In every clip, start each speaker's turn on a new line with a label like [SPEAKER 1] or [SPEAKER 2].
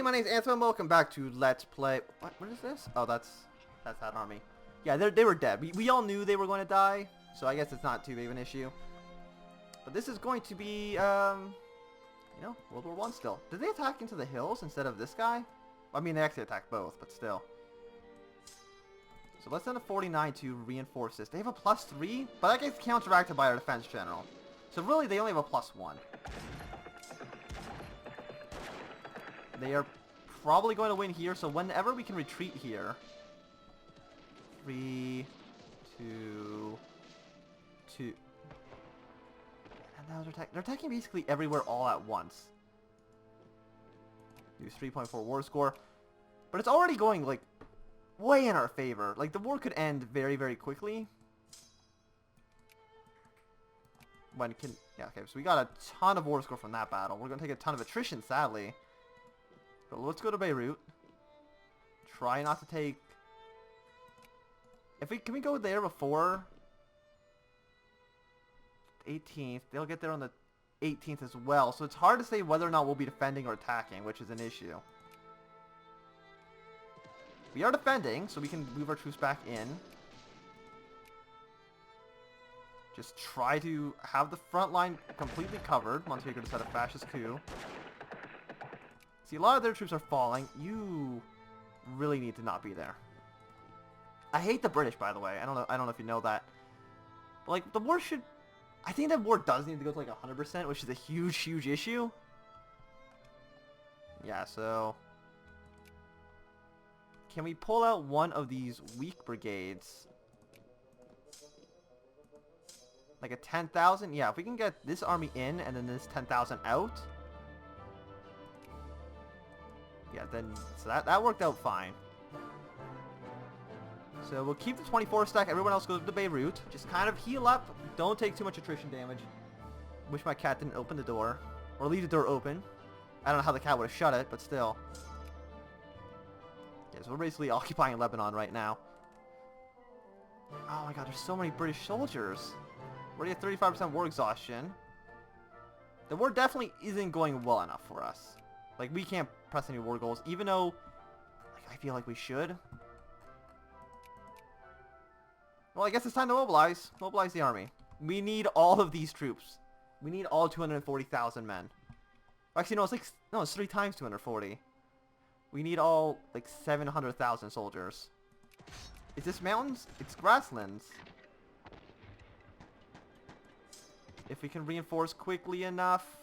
[SPEAKER 1] my name's Anthony. Welcome back to Let's Play. What is this? Oh, that's that army. Yeah, they were dead. We all knew they were going to die, so I guess it's not too big of an issue. But this is going to be, you know, World War I still. Did they attack into the hills instead of this guy? I mean, they actually attacked both, but still. So let's send a 49 to reinforce this. They have a +3, but that gets counteracted by our defense general. So really, they only have a +1. They are probably going to win here, so whenever we can retreat here. 3, 2, 2. And now they're attacking basically everywhere all at once. Use 3.4 war score. But it's already going, like, way in our favor. Like, the war could end very, very quickly. Yeah, okay, so we got a ton of war score from that battle. We're going to take a ton of attrition, sadly. But let's go to Beirut. Try not to take... Can we go there before 18th? They'll get there on the 18th as well. So it's hard to say whether or not we'll be defending or attacking, which is an issue. We are defending, so we can move our troops back in. Just try to have the front line completely covered. Montenegro just had a fascist coup. See, a lot of their troops are falling. You really need to not be there. I hate the British, by the way. I don't know if you know that. But, like, the war should... I think that war does need to go to, like, 100%, which is a huge, huge issue. Yeah, so... Can we pull out one of these weak brigades? Like a 10,000? Yeah, if we can get this army in and then this 10,000 out. Yeah, then... So that worked out fine. So we'll keep the 24 stack. Everyone else goes to Beirut. Just kind of heal up. Don't take too much attrition damage. Wish my cat didn't open the door. Or leave the door open. I don't know how the cat would have shut it, but still. Yeah, so we're basically occupying Lebanon right now. Oh my god, there's so many British soldiers. We're already at 35% war exhaustion. The war definitely isn't going well enough for us. Like, we can't press any war goals, even though like, I feel like we should. Well, I guess it's time to mobilize. Mobilize the army. We need all of these troops. We need all 240,000 men. Actually, no, it's 3 times 240. We need all, like, 700,000 soldiers. Is this mountains? It's grasslands. If we can reinforce quickly enough,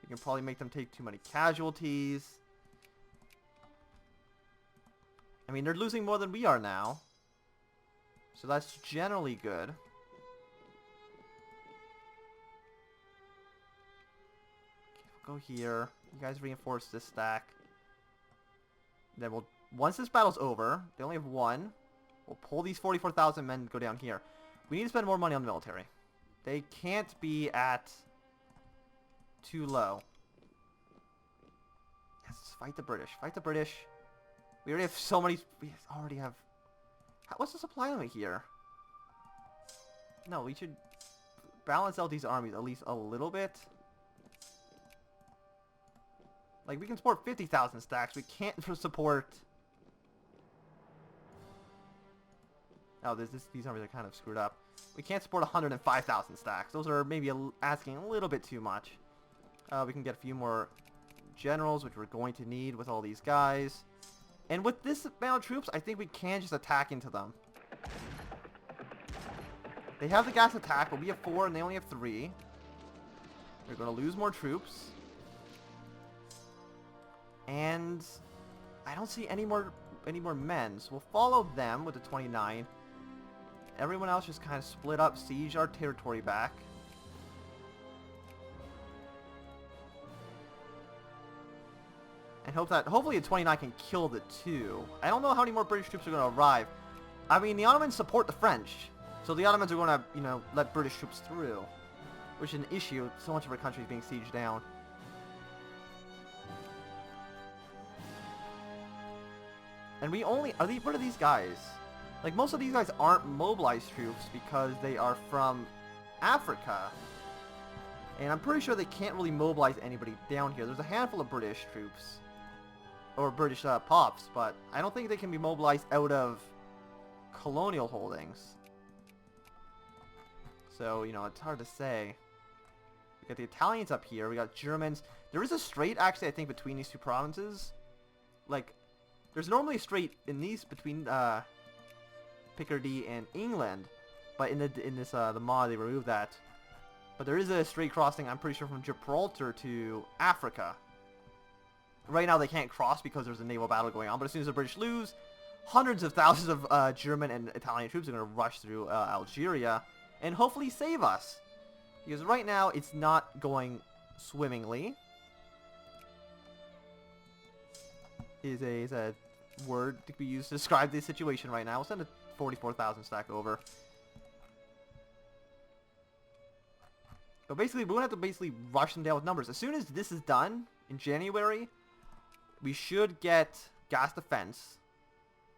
[SPEAKER 1] we can probably make them take too many casualties. I mean, they're losing more than we are now. So that's generally good. Okay, we'll go here. You guys reinforce this stack. Then we'll... Once this battle's over, they only have 1. We'll pull these 44,000 men and go down here. We need to spend more money on the military. They can't be at... too low. Yes, fight the British. Fight the British. We already have so many... We already have... What's the supply limit here? No, we should balance out these armies at least a little bit. Like, we can support 50,000 stacks. We can't support... Oh, these armies are kind of screwed up. We can't support 105,000 stacks. Those are maybe asking a little bit too much. We can get a few more generals, which we're going to need with all these guys. And with this amount of troops, I think we can just attack into them. They have the gas attack, but we have 4 and they only have 3. We're going to lose more troops. And I don't see any more men, so we'll follow them with the 29. Everyone else just kind of split up, siege our territory back. And hopefully the 29 can kill the 2. I don't know how many more British troops are going to arrive. I mean, the Ottomans support the French. So the Ottomans are going to, you know, let British troops through. Which is an issue. So much of our country is being sieged down. And we only... what are these guys? Like, most of these guys aren't mobilized troops because they are from Africa. And I'm pretty sure they can't really mobilize anybody down here. There's a handful of British troops. Or British pops, but I don't think they can be mobilized out of colonial holdings. So, you know, it's hard to say. We got the Italians up here. We got Germans. There is a strait, actually, I think, between these two provinces. Like, there's normally a strait in these between Picardy and England, but in the mod they removed that. But there is a strait crossing, I'm pretty sure, from Gibraltar to Africa. Right now they can't cross because there's a naval battle going on, but as soon as the British lose, hundreds of thousands of German and Italian troops are going to rush through Algeria and hopefully save us. Because right now it's not going swimmingly. Is a word to be used to describe the situation right now. We'll send a 44,000 stack over. But basically, we're going to have to basically rush them down with numbers. As soon as this is done, in January, we should get gas defense,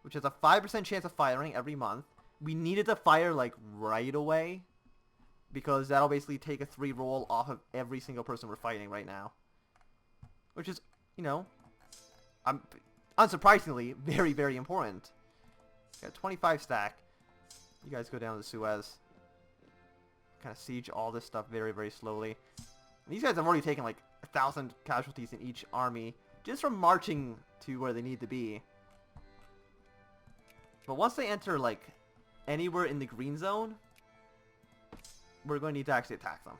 [SPEAKER 1] which has a 5% chance of firing every month. We needed to fire, like, right away, because that'll basically take a 3 roll off of every single person we're fighting right now. Which is, you know, unsurprisingly, very, very important. Got 25 stack. You guys go down to Suez. Kind of siege all this stuff very, very slowly. And these guys have already taken like 1,000 casualties in each army just from marching to where they need to be. But once they enter like anywhere in the green zone, we're going to need to actually attack them.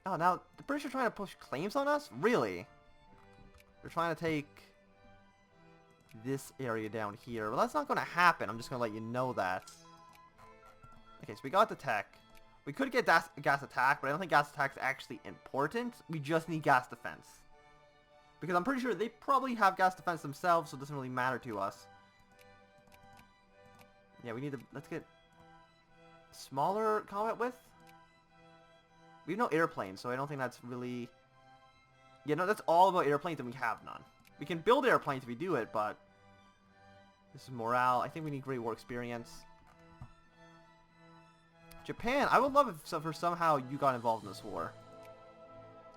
[SPEAKER 1] Oh, now the British are trying to push claims on us? Really? They're trying to take this area down here. Well, that's not going to happen. I'm just going to let you know that. Okay, so we got the tech. We could get gas attack, but I don't think gas attack is actually important. We just need gas defense. Because I'm pretty sure they probably have gas defense themselves, so it doesn't really matter to us. Yeah, we need to... Let's get smaller combat width. We have no airplanes, so I don't think that's really... Yeah, no, that's all about airplanes, and we have none. We can build airplanes if we do it, but... This is morale. I think we need Great War experience. Japan, I would love if somehow you got involved in this war.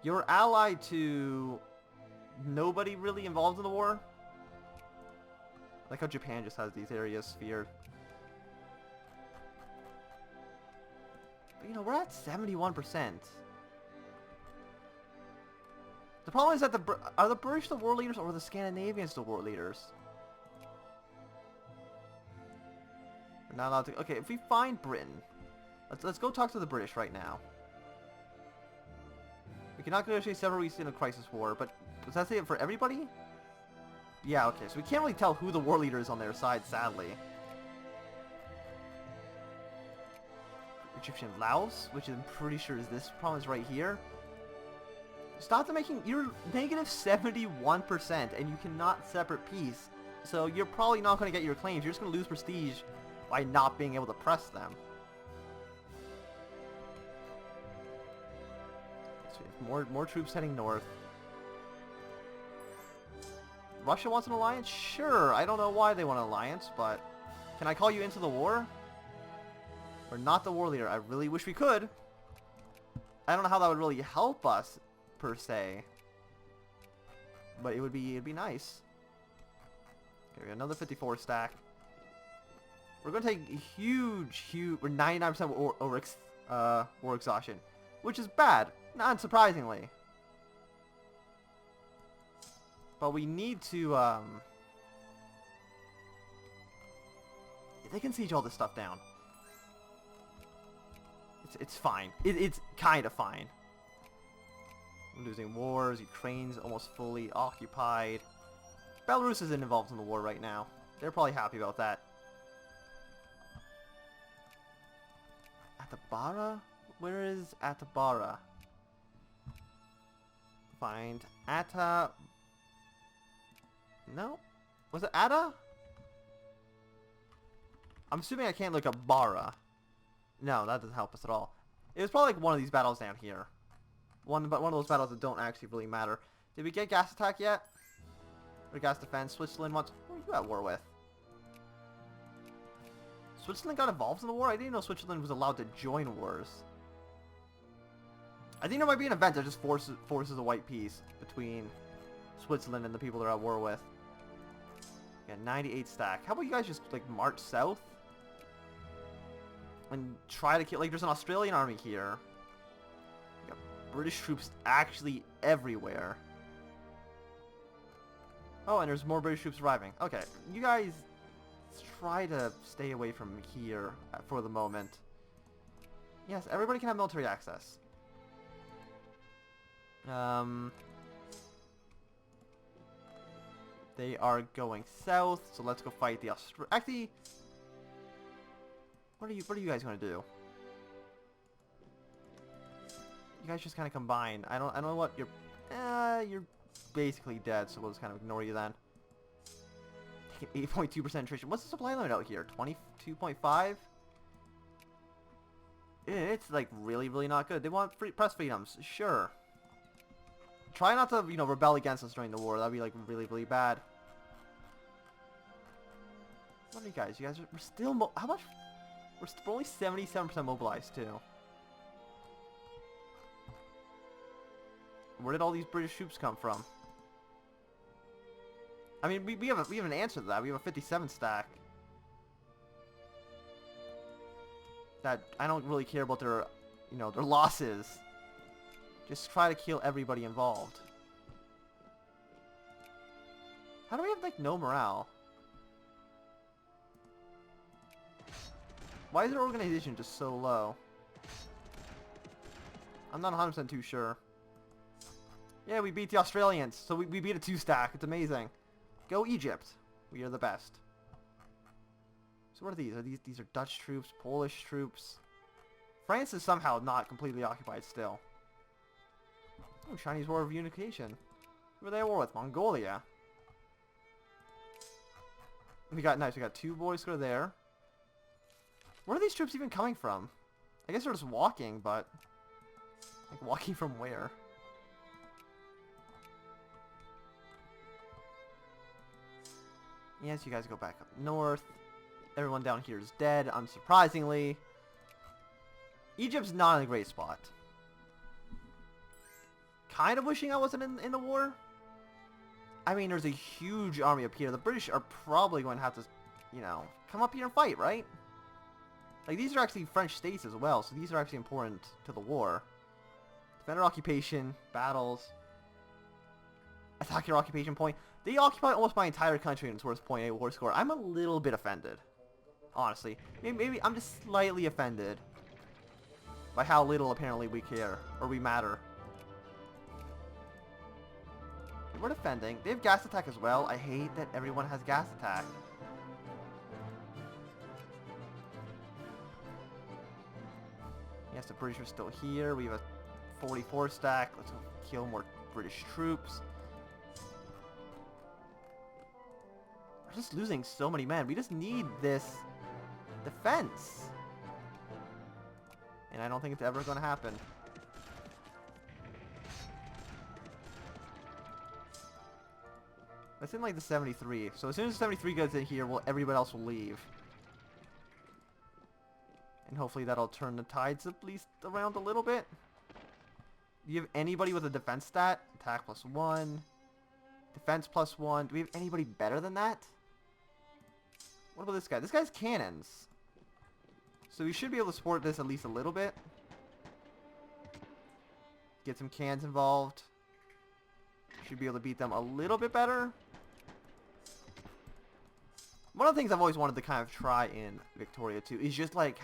[SPEAKER 1] You're allied to nobody really involved in the war. I like how Japan just has these areas sphered. But you know, we're at 71%. The problem is that are the British the war leaders or are the Scandinavians the war leaders? We're not allowed to... Okay, if we find Britain... Let's go talk to the British right now. We cannot negotiate several weeks in a crisis war, but does that say it for everybody? Yeah, okay, so we can't really tell who the war leader is on their side, sadly. Egyptian Laos, which I'm pretty sure is this province right here. Stop making... You're negative 71%, and you cannot separate peace. So you're probably not going to get your claims. You're just going to lose prestige by not being able to press them. More troops heading north. Russia wants an alliance? Sure. I don't know why they want an alliance, but... Can I call you into the war? We're not the war leader. I really wish we could. I don't know how that would really help us, per se. But it'd be nice. Okay, we got another 54 stack. We're going to take huge... We're 99% war exhaustion. Which is bad. Not surprisingly. But we need to, they can siege all this stuff down. It's fine. It's kind of fine. We're losing wars. Ukraine's almost fully occupied. Belarus isn't involved in the war right now. They're probably happy about that. Atabara? Where is Atabara? Find Atta... No? Was it Atta? I'm assuming I can't look up Bara. No, that doesn't help us at all. It was probably like one of these battles down here. One of those battles that don't actually really matter. Did we get gas attack yet? Or gas defense? Switzerland wants... Who are you at war with? Switzerland got involved in the war? I didn't know Switzerland was allowed to join wars. I think there might be an event that just forces a white peace between Switzerland and the people they're at war with. Yeah, 98 stack. How about you guys just, like, march south? And try to kill... Like, there's an Australian army here. You got British troops actually everywhere. Oh, and there's more British troops arriving. Okay, you guys try to stay away from here for the moment. Yes, everybody can have military access. They are going south, so let's go fight the Actually, what are you guys gonna do? You guys just kind of combine. I don't know what you're basically dead, so we'll just kind of ignore you then. 8.2% attrition. What's the supply limit out here? 22.5? It's like really not good. They want press freedoms, sure. Try not to, rebel against us during the war. That'd be like really bad. What are you guys? You guys we're still how much? We're only 77% mobilized too. Where did all these British troops come from? I mean, we have an answer to that. We have a 57 stack. That I don't really care about their, their losses. Just try to kill everybody involved. How do we have, like, no morale? Why is their organization just so low? I'm not 100% too sure. Yeah, we beat the Australians, so we beat a 2-stack. It's amazing. Go Egypt. We are the best. So what are these? These are Dutch troops, Polish troops. France is somehow not completely occupied still. Oh, Chinese War of Unification. Who are they at war with? Mongolia. We got 2 boys who are there. Where are these troops even coming from? I guess they're just walking, but like walking from where? Yes, you guys go back up north. Everyone down here is dead, unsurprisingly. Egypt's not in a great spot. Kind of wishing I wasn't in the war. I mean, there's a huge army up here. The British are probably going to have to, come up here and fight, right? Like, these are actually French states as well, so these are actually important to the war. Defend our occupation, battles. Attack your occupation point. They occupy almost my entire country and it's worth 0.8 war score. I'm a little bit offended. Honestly. Maybe I'm just slightly offended by how little apparently we care, or we matter. We're defending. They have gas attack as well. I hate that everyone has gas attack. Yes, the British are still here. We have a 44 stack. Let's go kill more British troops. We're just losing so many men. We just need this defense. And I don't think it's ever going to happen. That's in like the 73. So as soon as the 73 goes in here, everybody else will leave. And hopefully that'll turn the tides at least around a little bit. Do you have anybody with a defense stat? Attack +1. Defense +1. Do we have anybody better than that? What about this guy? This guy's cannons. So we should be able to support this at least a little bit. Get some cannons involved. Should be able to beat them a little bit better. One of the things I've always wanted to kind of try in Victoria too is just like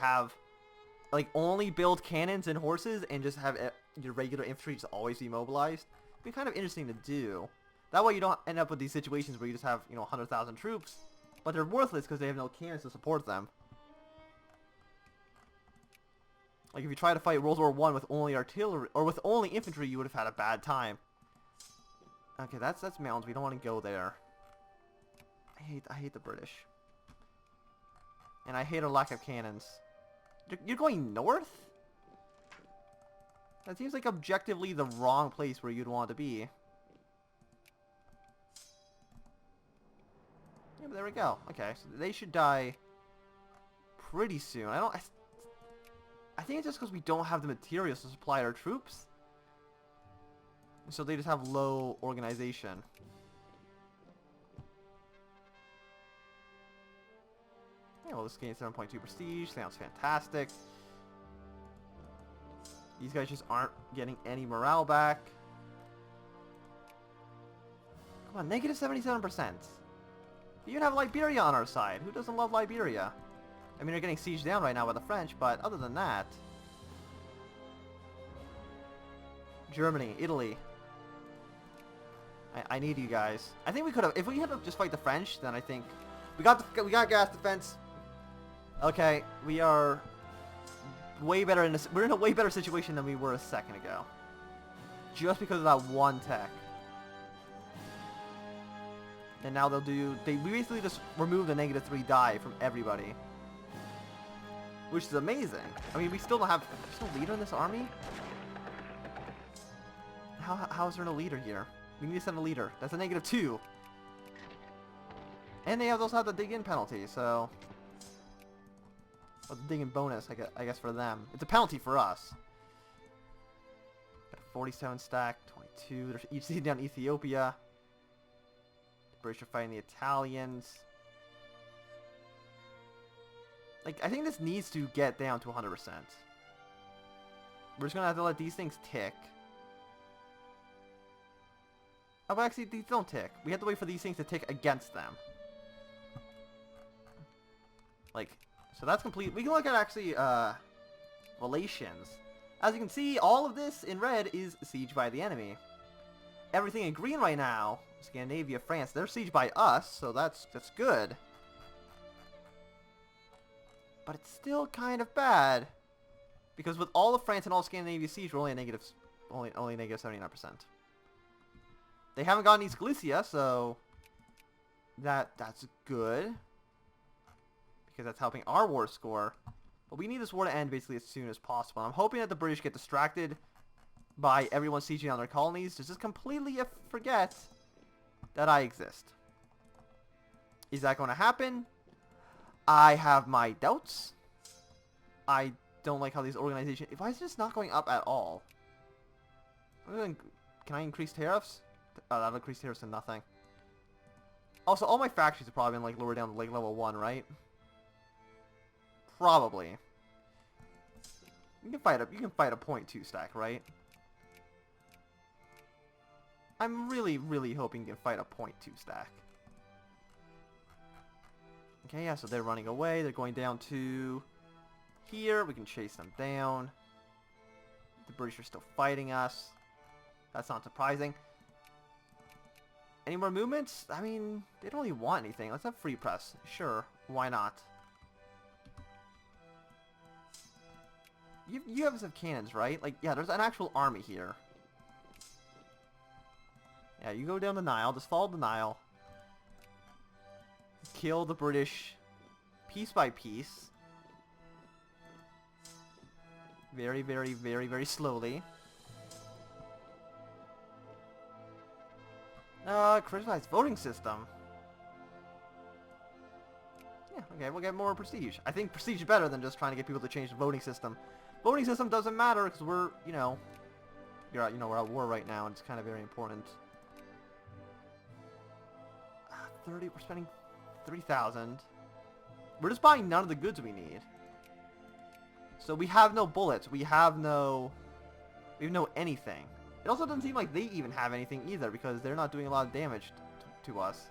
[SPEAKER 1] only build cannons and horses and just have your regular infantry just always be mobilized. It'd be kind of interesting to do. That way you don't end up with these situations where you just have 100,000 troops, but they're worthless because they have no cannons to support them. Like if you try to fight World War I with only artillery or with only infantry, you would have had a bad time. Okay, that's mountains. We don't want to go there. I hate the British. And I hate our lack of cannons. You're going north? That seems like objectively the wrong place where you'd want to be. Yeah, but there we go. Okay, so they should die pretty soon. I think it's just because we don't have the materials to supply our troops. So they just have low organization. Yeah, well, this gains 7.2 prestige. Sounds fantastic. These guys just aren't getting any morale back. Come on, negative 77%. We even have Liberia on our side. Who doesn't love Liberia? I mean, they're getting sieged down right now by the French, but other than that... Germany, Italy. I need you guys. I think we could have... If we had to just fight the French, then I think... We got gas defense. Okay, we are way better in this... We're in a way better situation than we were a second ago. Just because of that one tech. And now they'll do... We basically just remove the -3 die from everybody. Which is amazing. I mean, we still don't have... There's no leader in this army? How is there no leader here? We need to send a leader. That's a -2. And they also have the dig-in penalty, so... Well, the dig-in bonus, I guess, for them. It's a penalty for us. Got a 47 stack, 22. There's each seed down Ethiopia. The British are fighting the Italians. Like, I think this needs to get down to 100%. We're just gonna have to let these things tick. Oh, but actually, these don't tick. We have to wait for these things to tick against them. Like, so that's complete. We can look at, actually, relations. As you can see, all of this in red is sieged by the enemy. Everything in green right now, Scandinavia, France, they're sieged by us, so that's good. But it's still kind of bad. Because with all of France and all Scandinavia siege, we're only a only negative 79%. They haven't gotten East Galicia, so that's good. Because that's helping our war score. But we need this war to end basically as soon as possible. I'm hoping that the British get distracted by everyone sieging on their colonies to just completely forget that I exist. Is that going to happen? I have my doubts. I don't like how these organizations... Why is this not going up at all? Can I increase tariffs? Oh, that'll increase tariffs to nothing. Also, all my factories have probably been like lower down to like level 1, right? Probably. You can fight a 0.2 stack, right? I'm really, really hoping you can fight a 0.2 stack. Okay, yeah, so they're running away. They're going down to here. We can chase them down. The British are still fighting us. That's not surprising. Any more movements? I mean, they don't really want anything. Let's have free press. Sure, why not? You have some cannons, right? Like, yeah, there's an actual army here. Yeah, you go down the Nile. Just follow the Nile. Kill the British piece by piece. Very, very, very, very slowly. Criticized voting system. Yeah, okay, we'll get more prestige. I think prestige is better than just trying to get people to change the voting system. Voting system doesn't matter because we're, we're at war right now, and it's kind of very important. 30, we're spending 3,000. We're just buying none of the goods we need. So we have no bullets. We have no anything. It also doesn't seem like they even have anything either because they're not doing a lot of damage to us.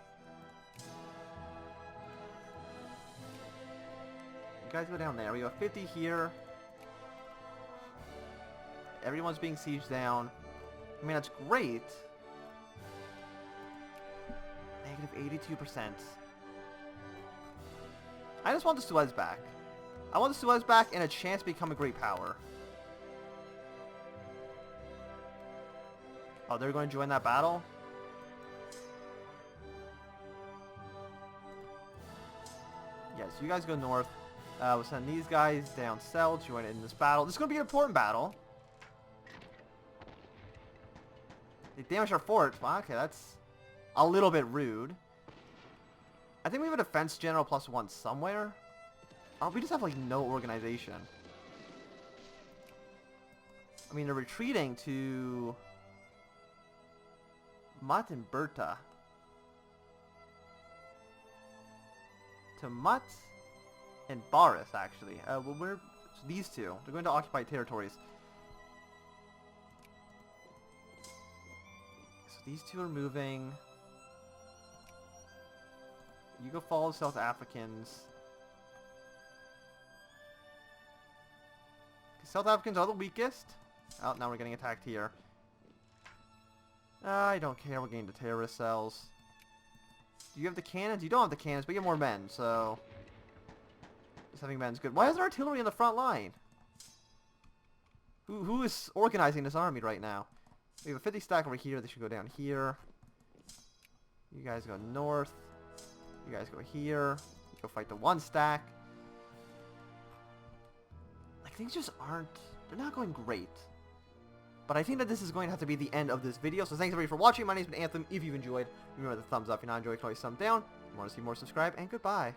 [SPEAKER 1] You guys go down there. We got 50 here. Everyone's being sieged down. I mean, that's great. Negative 82%. I just want the Suez back. I want the Suez back and a chance to become a great power. Oh, they're going to join that battle? Yes, you guys go north. We'll send these guys down south, join in this battle. This is going to be an important battle. They damaged our fort. Wow, okay, that's a little bit rude. I think we have a defense general +1 somewhere. Oh, we just have, like, no organization. I mean, they're retreating to Mutt and Berta. To Mutt and Boris, actually. Well, we're these two. They're going to occupy territories. So these two are moving. You go follow South Africans. South Africans are the weakest. Oh, now we're getting attacked here. I don't care. We're getting the terrorist cells. Do you have the cannons? You don't have the cannons, but you have more men, so... Just having men's good. Why is there artillery in the front line? Who is organizing this army right now? We have a 50 stack over here. They should go down here. You guys go north. You guys go here. You go fight the 1 stack. Like, things just aren't... They're not going great. But I think that this is going to have to be the end of this video. So thanks everybody for watching. My name's been Anthem. If you've enjoyed, remember the thumbs up. If you're not enjoying, you can always thumb down. If you want to see more, subscribe. And goodbye.